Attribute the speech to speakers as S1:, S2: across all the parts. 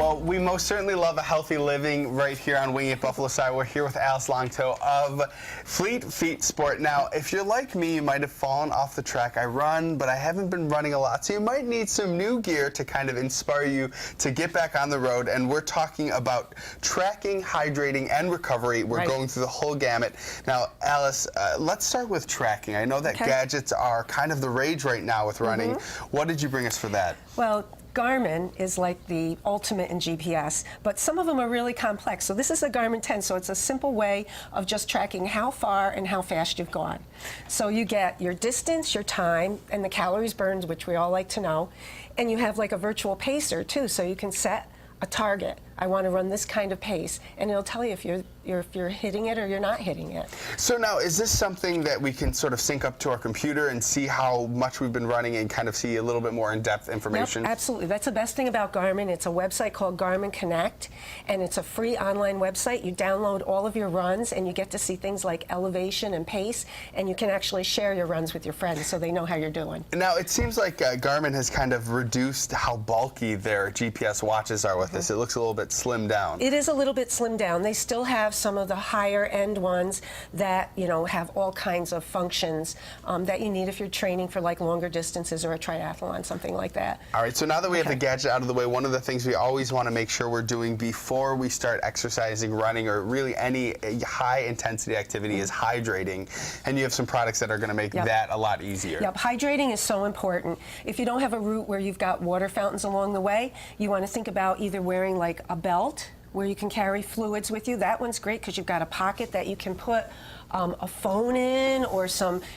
S1: Well, we most certainly love a healthy living right here on Winging It Buffalo Side. We're here with Alice Longtoe of Fleet Feet Sport. Now, if you're like me, you might have fallen off the track. I run, but I haven't been running a lot, so you might need some new gear to kind of inspire you to get back on the road. And we're talking about tracking, hydrating, and recovery. We're going through the whole gamut. Now, Alice, let's start with tracking. I know that gadgets are kind of the rage right now with running. What did you bring us for that?
S2: Well, Garmin is like the ultimate in GPS, but some of them are really complex. So this is a Garmin 10, so it's a simple way of just tracking how far and how fast you've gone. So you get your distance, your time, and the calories burned, which we all like to know, and you have like a virtual pacer too, so you can set a target. I want to run this kind of pace, and it'll tell you if you're hitting it or you're not hitting it.
S1: So now, is this something that we can sort of sync up to our computer and see how much we've been running and kind of see a little bit more in-depth information?
S2: Yep, absolutely. That's the best thing about Garmin. It's a website called Garmin Connect, and it's a free online website. You download all of your runs, and you get to see things like elevation and pace, and you can actually share your runs with your friends so they know how you're doing.
S1: Now, it seems like Garmin has kind of reduced how bulky their GPS watches are with this. It looks a little bit slimmed down.
S2: It is a little bit slimmed down. They still have some of the higher end ones that, you know, have all kinds of functions that you need if you're training for like longer distances or a triathlon, something like that.
S1: All right, so now that we have the gadget out of the way, one of the things we always want to make sure we're doing before we start exercising, running, or really any high intensity activity is hydrating. And you have some products that are going to make that a lot easier.
S2: Yep, hydrating is so important. If you don't have a route where you've got water fountains along the way, you want to think about either wearing like a belt where you can carry fluids with you. That one's great because you've got a pocket that you can put a phone in or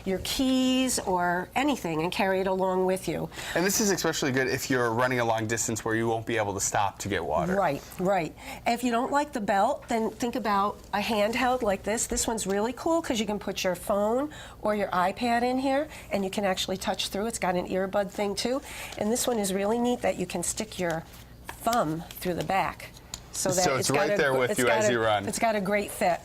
S2: your keys or anything and carry it along with you.
S1: And this is especially good if you're running a long distance where you won't be able to stop to get water.
S2: Right, right. If you don't like the belt, then think about a handheld like this. This one's really cool because you can put your phone or your iPad in here and you can actually touch through. It's got an earbud thing too. And this one is really neat that you can stick your thumb through the back. So
S1: it's right there with you as you run.
S2: It's got a great fit.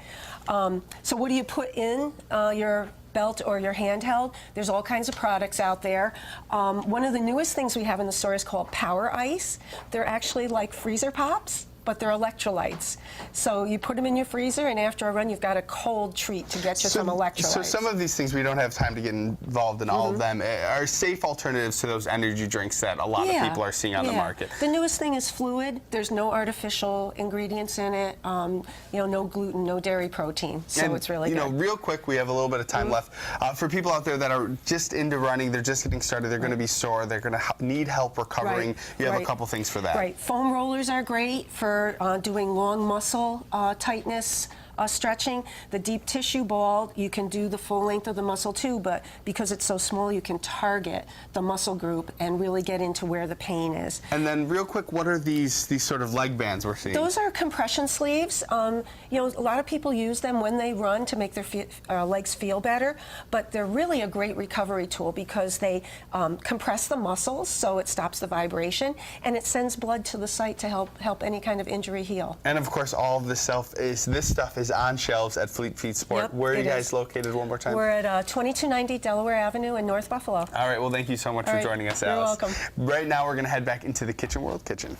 S2: So what do you put in your belt or your handheld? There's all kinds of products out there. One of the newest things we have in the store is called Power Ice. They're actually like freezer pops, but they're electrolytes. So you put them in your freezer, and after a run, you've got a cold treat to get you some electrolytes.
S1: So some of these things, we don't have time to get involved in all of them, are safe alternatives to those energy drinks that a lot of people are seeing on the market.
S2: The newest thing is fluid. There's no artificial ingredients in it. You know, no gluten, no dairy protein. So it's really good.
S1: You know, real quick, we have a little bit of time left. For people out there that are just into running, they're just getting started, they're going to be sore, they're going to need help recovering. You have a couple things for that.
S2: Right. Foam rollers are great for doing long muscle tightness stretching. The deep tissue ball, you can do the full length of the muscle too, but because it's so small, you can target the muscle group and really get into where the pain is.
S1: And then real quick, what are these sort of leg bands we're seeing?
S2: Those are compression sleeves. You know, a lot of people use them when they run to make their legs feel better, but they're really a great recovery tool because they compress the muscles so it stops the vibration and it sends blood to the site to help any kind of injury heal.
S1: And of course, all of this stuff is on shelves at Fleet Feet Sport.
S2: Yep,
S1: Where are you guys located one more time?
S2: We're at 2290 Delaware Avenue in North Buffalo.
S1: All right, well, thank you so much for joining us, Alice.
S2: You're welcome.
S1: Right now, we're going to head back into the Kitchen World Kitchen.